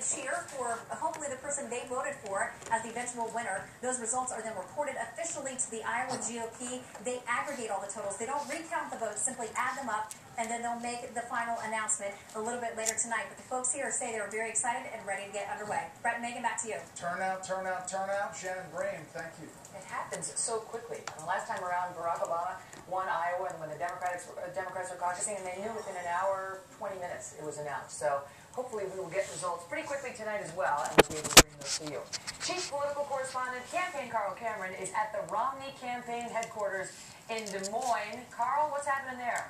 cheer for hopefully the person they voted for as the eventual winner. Those results are then reported officially to the Iowa GOP. They aggregate all the totals. They don't recount the votes, simply add them up, and then they'll make the final announcement a little bit later tonight. But the folks here say they're very excited and ready to get underway. Brett and Megan, back to you. Turnout, turnout, turnout. Shannon Breen, thank you. It happens so quickly. The last time around, Barack Obama won Iowa, and when the Democrats were caucusing, and they knew within an hour, 20 minutes, it was announced. So hopefully we will get results pretty quickly tonight as well, and we'll be able to bring those to you. Chief political correspondent, campaign Carl Cameron, is at the Romney campaign headquarters in Des Moines. Carl, what's happening there?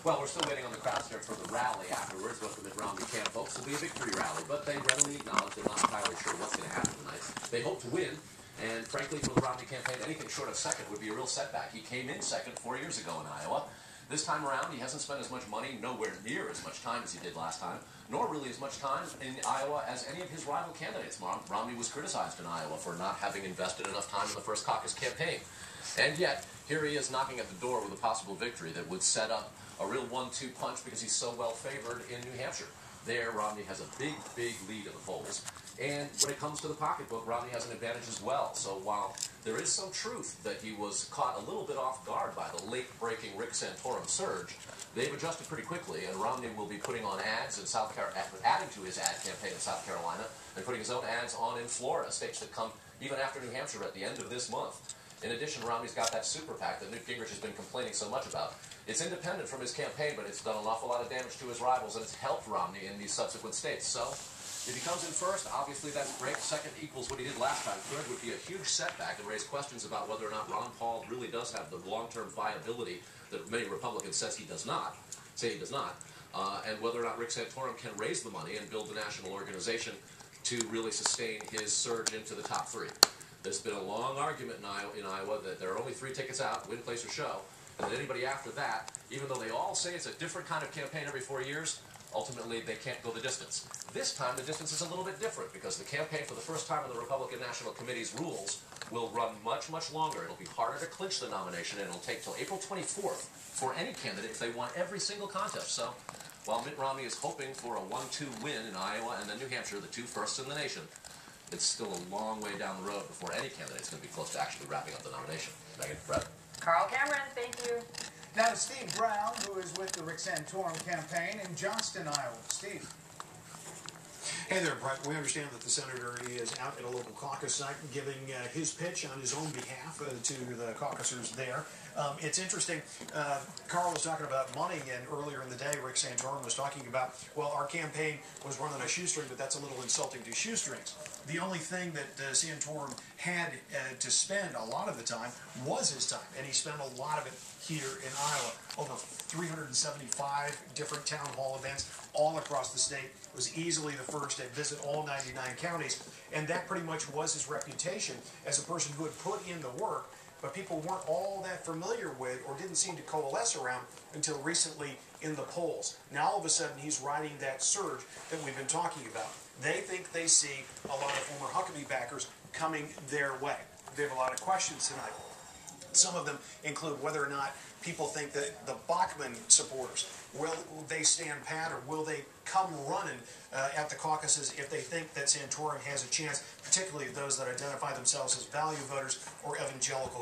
Well, we're still waiting on the crowds here for the rally afterwards. What the Mitt Romney camp hopes will be a victory rally, but they readily acknowledge they're not entirely sure what's going to happen tonight. They hope to win, and frankly, for the Romney campaign, anything short of second would be a real setback. He came in second 4 years ago in Iowa. This time around, he hasn't spent as much money, nowhere near as much time as he did last time, nor really as much time in Iowa as any of his rival candidates. Romney was criticized in Iowa for not having invested enough time in the first caucus campaign. And yet, here he is knocking at the door with a possible victory that would set up a real 1-2 punch because he's so well favored in New Hampshire. There, Romney has a big, big lead in the polls. And when it comes to the pocketbook, Romney has an advantage as well. So while there is some truth that he was caught a little bit off guard by the late-breaking Rick Santorum surge, they've adjusted pretty quickly, and Romney will be putting on ads in South Carolina, adding to his ad campaign in South Carolina, and putting his own ads on in Florida, states that come even after New Hampshire at the end of this month. In addition, Romney's got that super PAC that Newt Gingrich has been complaining so much about. It's independent from his campaign, but it's done an awful lot of damage to his rivals, and it's helped Romney in these subsequent states. So, if he comes in first, obviously that's great. Second equals what he did last time. Third would be a huge setback and raise questions about whether or not Ron Paul really does have the long-term viability that many Republicans say he does not, and whether or not Rick Santorum can raise the money and build the national organization to really sustain his surge into the top three. There's been a long argument in Iowa that there are only 3 tickets out, win, place, or show, and that anybody after that, even though they all say it's a different kind of campaign every 4 years, ultimately they can't go the distance. This time the distance is a little bit different because the campaign for the first time in the Republican National Committee's rules will run much, much longer. It'll be harder to clinch the nomination, and it'll take till April 24th for any candidate if they won every single contest. So while Mitt Romney is hoping for a 1-2 win in Iowa and then New Hampshire, the 2 firsts in the nation, it's still a long way down the road before any candidate's going to be close to actually wrapping up the nomination. Megan, Brett. Carl Cameron, thank you. Now to Steve Brown, who is with the Rick Santorum campaign in Johnston, Iowa. Steve. Hey there, Brett. We understand that the senator is out at a local caucus site giving his pitch on his own behalf to the caucusers there. It's interesting. Carl was talking about money, and earlier in the day, Rick Santorum was talking about, well, our campaign was run on a shoestring, but that's a little insulting to shoestrings. The only thing that Santorum had to spend a lot of the time was his time, and he spent a lot of it here in Iowa. Over 375 different town hall events all across the state. Was easily the first to visit all 99 counties, and that pretty much was his reputation as a person who had put in the work, but people weren't all that familiar with or didn't seem to coalesce around until recently in the polls. Now all of a sudden he's riding that surge that we've been talking about. They think they see a lot of former Huckabee backers coming their way. They have a lot of questions tonight. Some of them include whether or not people think that the Bachmann supporters, will they stand pat, or will they come running at the caucuses if they think that Santorum has a chance, particularly those that identify themselves as value voters or evangelical